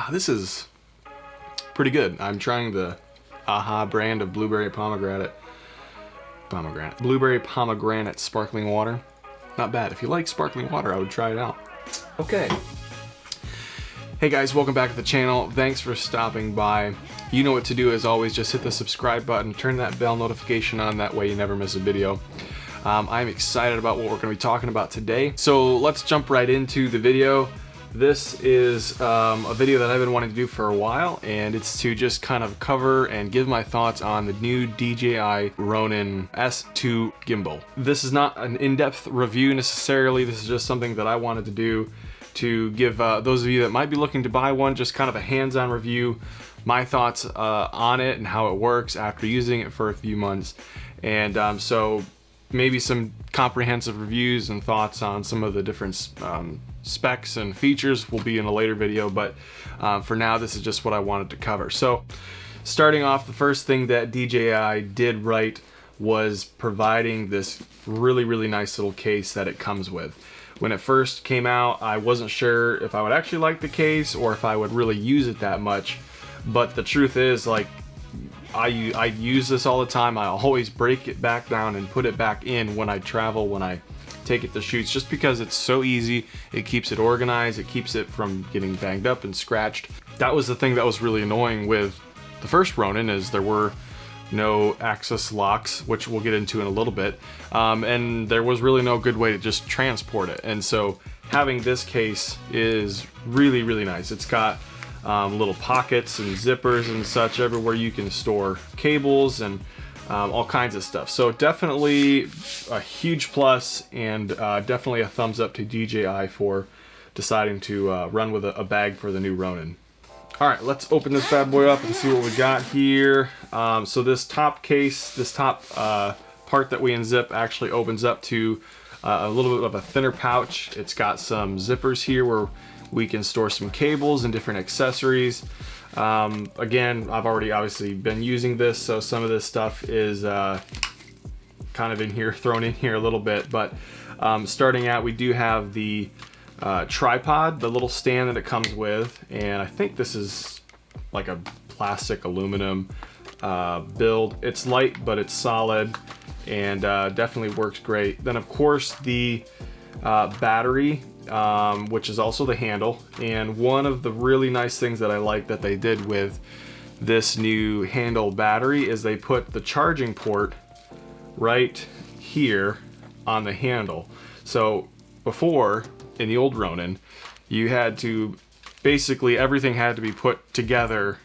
This is pretty good. I'm trying the AHA brand of blueberry pomegranate sparkling water. Not bad. If you like sparkling water, I would try it out. Okay. Hey guys, welcome back to the channel. Thanks for stopping by. You know what to do as always, just hit the subscribe button, turn that bell notification on, that way you never miss a video. I'm excited about what we're going to be talking about today. So let's jump right into the video. This is a video that I've been wanting to do for a while, and it's to just kind of cover and give my thoughts on the new DJI Ronin S2 Gimbal. This is not an in-depth review necessarily. This is just something that I wanted to do to give those of you that might be looking to buy one just kind of a hands-on review, my thoughts on it and how it works after using it for a few months. And so maybe some comprehensive reviews and thoughts on some of the different specs and features will be in a later video, but for now this is just what I wanted to cover. So starting off, the first thing that DJI did right was providing this really nice little case that it comes with. When it first came out, I wasn't sure if I would actually like the case or if I would really use it that much, but the truth is, like, I use this all the time. I always break it back down and put it back in when I travel, when I take it to shoots, just because it's so easy. It keeps it organized, it keeps it from getting banged up and scratched. That was the thing that was really annoying with the first Ronin, is there were no access locks, which we'll get into in a little bit, and there was really no good way to just transport it. And so having this case is really nice. It's got little pockets and zippers and such everywhere you can store cables and all kinds of stuff. So definitely a huge plus, and definitely a thumbs up to DJI for deciding to run with a bag for the new Ronin. All right, let's open this bad boy up and see what we got here. So this top case, this top part that we unzip actually opens up to a little bit of a thinner pouch. It's got some zippers here where we can store some cables and different accessories. Again, I've already obviously been using this, so some of this stuff is kind of in here, thrown in here a little bit. But starting out, we do have the tripod, the little stand that it comes with, and I think this is like a plastic aluminum build. It's light, but it's solid, and definitely works great. Then of course the battery, which is also the handle. And one of the really nice things that I like that they did with this new handle battery is they put the charging port right here on the handle. So before, in the old Ronin, you had to, basically everything had to be put together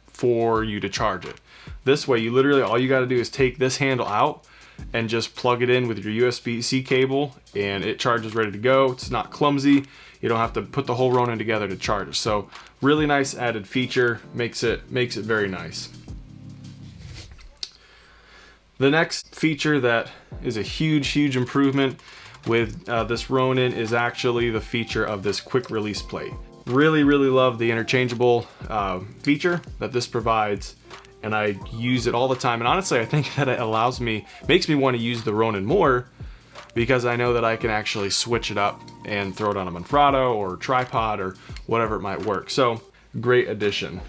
for you to charge it. This way, you literally, all you got to do is take this handle out and just plug it in with your USB-C cable, and it charges ready to go. It's not clumsy. You don't have to put the whole Ronin together to charge it. So really nice added feature, makes it very nice. The next feature that is a huge improvement with this Ronin is actually the feature of this quick release plate. Really love the interchangeable feature that this provides, and I use it all the time. And honestly, I think that it makes me want to use the Ronin more, because I know that I can actually switch it up and throw it on a Manfrotto or tripod or whatever it might work. So great addition.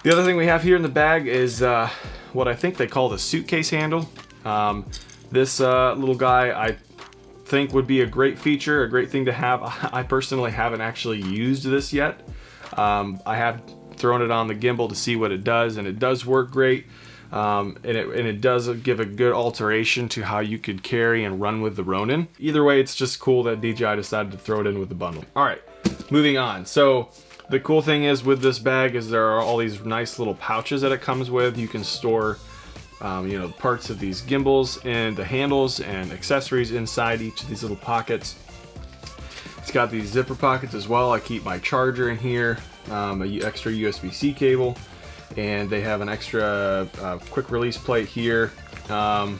The other thing we have here in the bag is what I think they call the Suitcase Handle. This little guy, I think, would be a great feature, a great thing to have. I personally haven't actually used this yet. I have thrown it on the gimbal to see what it does, and it does work great. And it does give a good alteration to how you could carry and run with the Ronin. Either way, it's just cool that DJI decided to throw it in with the bundle. All right, moving on. So the cool thing is with this bag is there are all these nice little pouches that it comes with. You can store you know, parts of these gimbals and the handles and accessories inside each of these little pockets. It's got these zipper pockets as well. I keep my charger in here, an extra USB-C cable, and they have an extra quick release plate here, some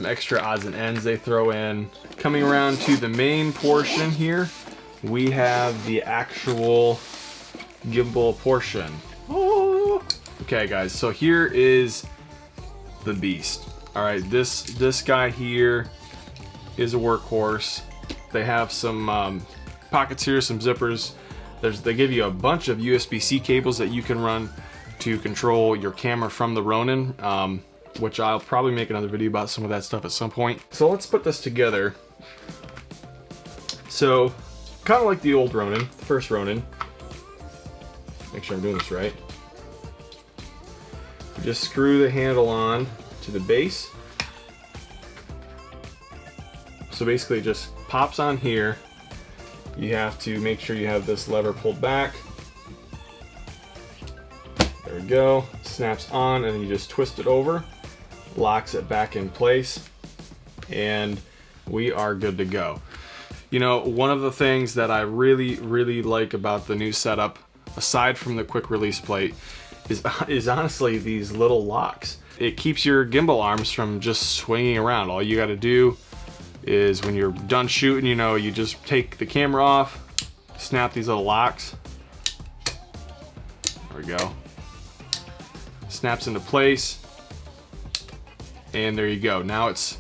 extra odds and ends they throw in. Coming around to the main portion here, we have the actual gimbal portion. Oh. Okay guys, so here is the beast. All right, this guy here is a workhorse. They have some pockets here, some zippers They give you a bunch of USB-C cables that you can run to control your camera from the Ronin, which I'll probably make another video about some of that stuff at some point. So let's put this together. So, kind of like the old Ronin, the first Ronin. Make sure I'm doing this right. You just screw the handle on to the base. So basically it just pops on here. You have to make sure you have this lever pulled back. There we go. Snaps on, and then you just twist it over, locks it back in place, and we are good to go. You know, one of the things that I really like about the new setup, aside from the quick release plate, is honestly these little locks. It keeps your gimbal arms from just swinging around. All you got to do is when you're done shooting, you know, you just take the camera off, snap these little locks. There we go. Snaps into place, and there you go. Now it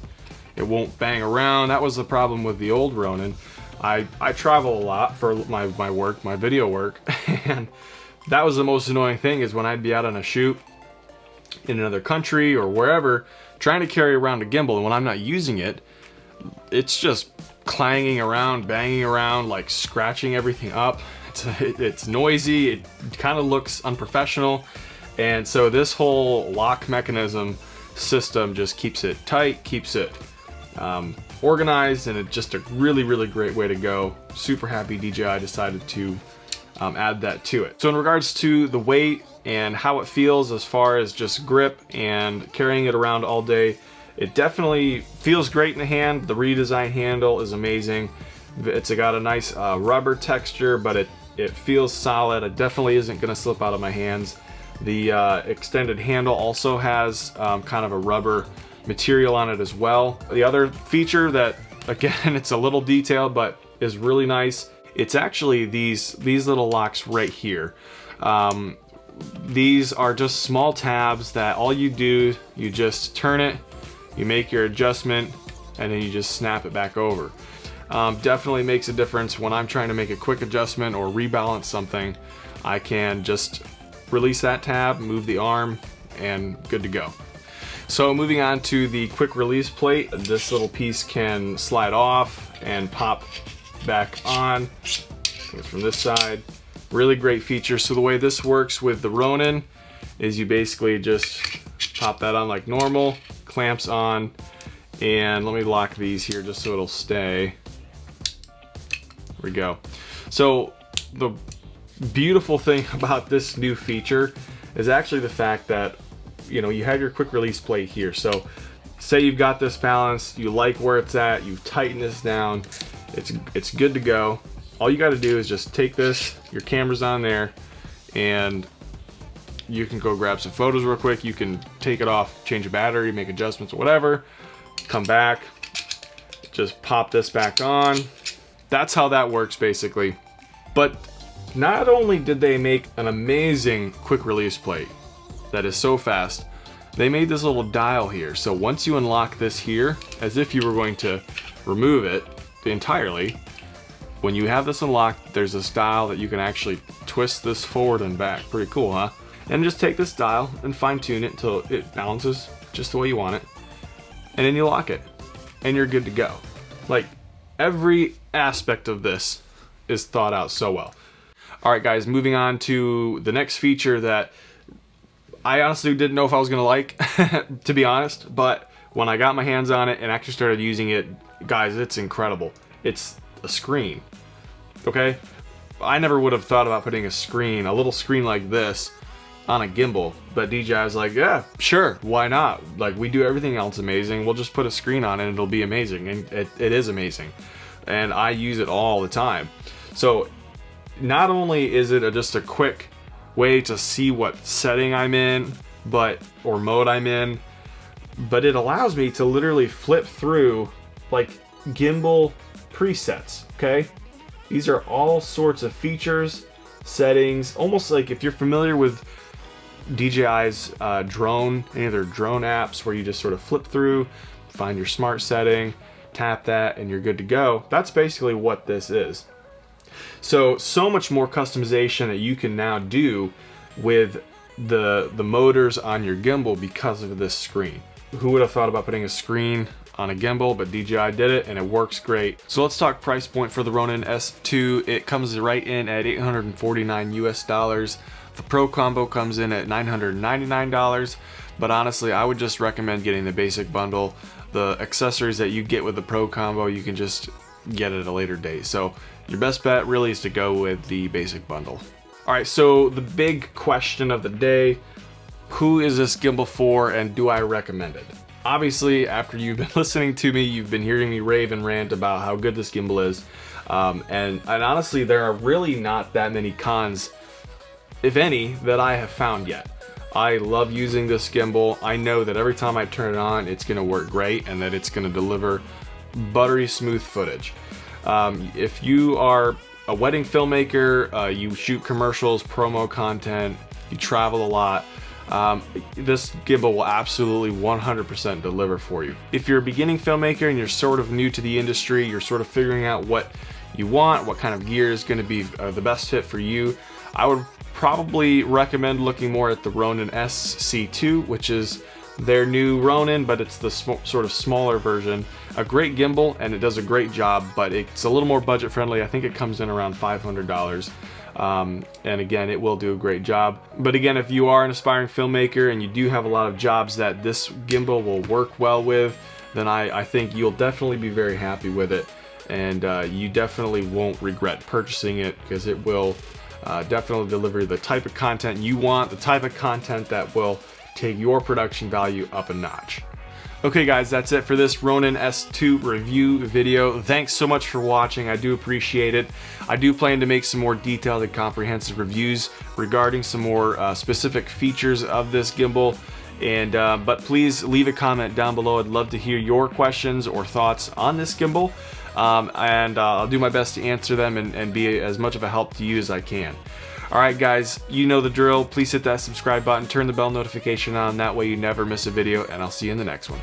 won't bang around. That was the problem with the old Ronin. I travel a lot for my work, my video work, and that was the most annoying thing, is when I'd be out on a shoot in another country or wherever, trying to carry around a gimbal, and when I'm not using it, it's just clanging around, banging around, like scratching everything up. It's noisy, it kind of looks unprofessional, and so this whole lock mechanism system just keeps it tight, keeps it organized, and it's just a really great way to go. Super happy DJI decided to add that to it. So in regards to the weight and how it feels as far as just grip and carrying it around all day, it definitely feels great in the hand. The redesigned handle is amazing. It's got a nice rubber texture, but it feels solid. It definitely isn't gonna slip out of my hands. The extended handle also has kind of a rubber material on it as well. The other feature that, again, it's a little detailed, but is really nice, it's actually these little locks right here. These are just small tabs that all you do, you just turn it, you make your adjustment, and then you just snap it back over. Definitely makes a difference when I'm trying to make a quick adjustment or rebalance something. I can just release that tab, move the arm, and good to go. So moving on to the quick release plate, this little piece can slide off and pop back on. It's from this side. Really great feature. So the way this works with the Ronin is you basically just pop that on like normal, clamps on, and let me lock these here just so it'll stay. There we go. So the beautiful thing about this new feature is actually the fact that, you know, you have your quick release plate here. So say you've got this balanced, you like where it's at, you tighten this down, it's good to go. All you got to do is just take this, your camera's on there, and you can go grab some photos real quick. You can take it off, change a battery, make adjustments or whatever, come back, just pop this back on. That's how that works basically. But not only did they make an amazing quick release plate that is so fast, they made this little dial here. So once you unlock this here, as if you were going to remove it entirely, when you have this unlocked, there's this dial that you can actually twist this forward and back. Pretty cool, huh? And just take this dial and fine tune it until it balances just the way you want it. And then you lock it and you're good to go. Like, every aspect of this is thought out so well. All right, guys, moving on to the next feature that I honestly didn't know if I was gonna like, to be honest, but when I got my hands on it and actually started using it, guys, it's incredible. It's a screen, okay? I never would have thought about putting a little screen like this on a gimbal, but DJI was like, yeah, sure, why not? Like, we do everything else amazing, we'll just put a screen on it and it'll be amazing, and it is amazing. And I use it all the time. So not only is it just a quick way to see what setting I'm in, or mode I'm in, but it allows me to literally flip through like gimbal presets, okay? These are all sorts of features, settings, almost like if you're familiar with DJI's drone, any of their drone apps where you just sort of flip through, find your smart setting, tap that, and you're good to go. That's basically what this is. So much more customization that you can now do with the motors on your gimbal because of this screen. Who would have thought about putting a screen on a gimbal, but DJI did it and it works great. So let's talk price point for the Ronin S2. It comes right in at $849 US. The Pro combo comes in at $999, but honestly, I would just recommend getting the basic bundle. The accessories that you get with the Pro combo, you can just get at a later date. So your best bet really is to go with the basic bundle. All right, so the big question of the day, who is this gimbal for and do I recommend it? Obviously, after you've been listening to me, you've been hearing me rave and rant about how good this gimbal is. And honestly, there are really not that many cons, if any, that I have found yet. I love using this gimbal. I know that every time I turn it on, it's gonna work great and that it's gonna deliver buttery smooth footage. If you are a wedding filmmaker, you shoot commercials, promo content, you travel a lot, this gimbal will absolutely 100% deliver for you. If you're a beginning filmmaker and you're sort of new to the industry, you're sort of figuring out what you want, what kind of gear is going to be the best fit for you, I would probably recommend looking more at the Ronin SC2, which is their new Ronin, but it's the sort of smaller version. A great gimbal and it does a great job, but it's a little more budget friendly. I think it comes in around $500. And again, it will do a great job. But again, if you are an aspiring filmmaker and you do have a lot of jobs that this gimbal will work well with, then I think you'll definitely be very happy with it. And you definitely won't regret purchasing it, because it will definitely deliver the type of content you want, the type of content that will take your production value up a notch. Okay guys, that's it for this Ronin S2 review video. Thanks so much for watching. I do appreciate it. I do plan to make some more detailed and comprehensive reviews regarding some more specific features of this gimbal. And but please leave a comment down below. I'd love to hear your questions or thoughts on this gimbal. I'll do my best to answer them and be as much of a help to you as I can. Alright guys, you know the drill. Please hit that subscribe button, turn the bell notification on, that way you never miss a video, and I'll see you in the next one.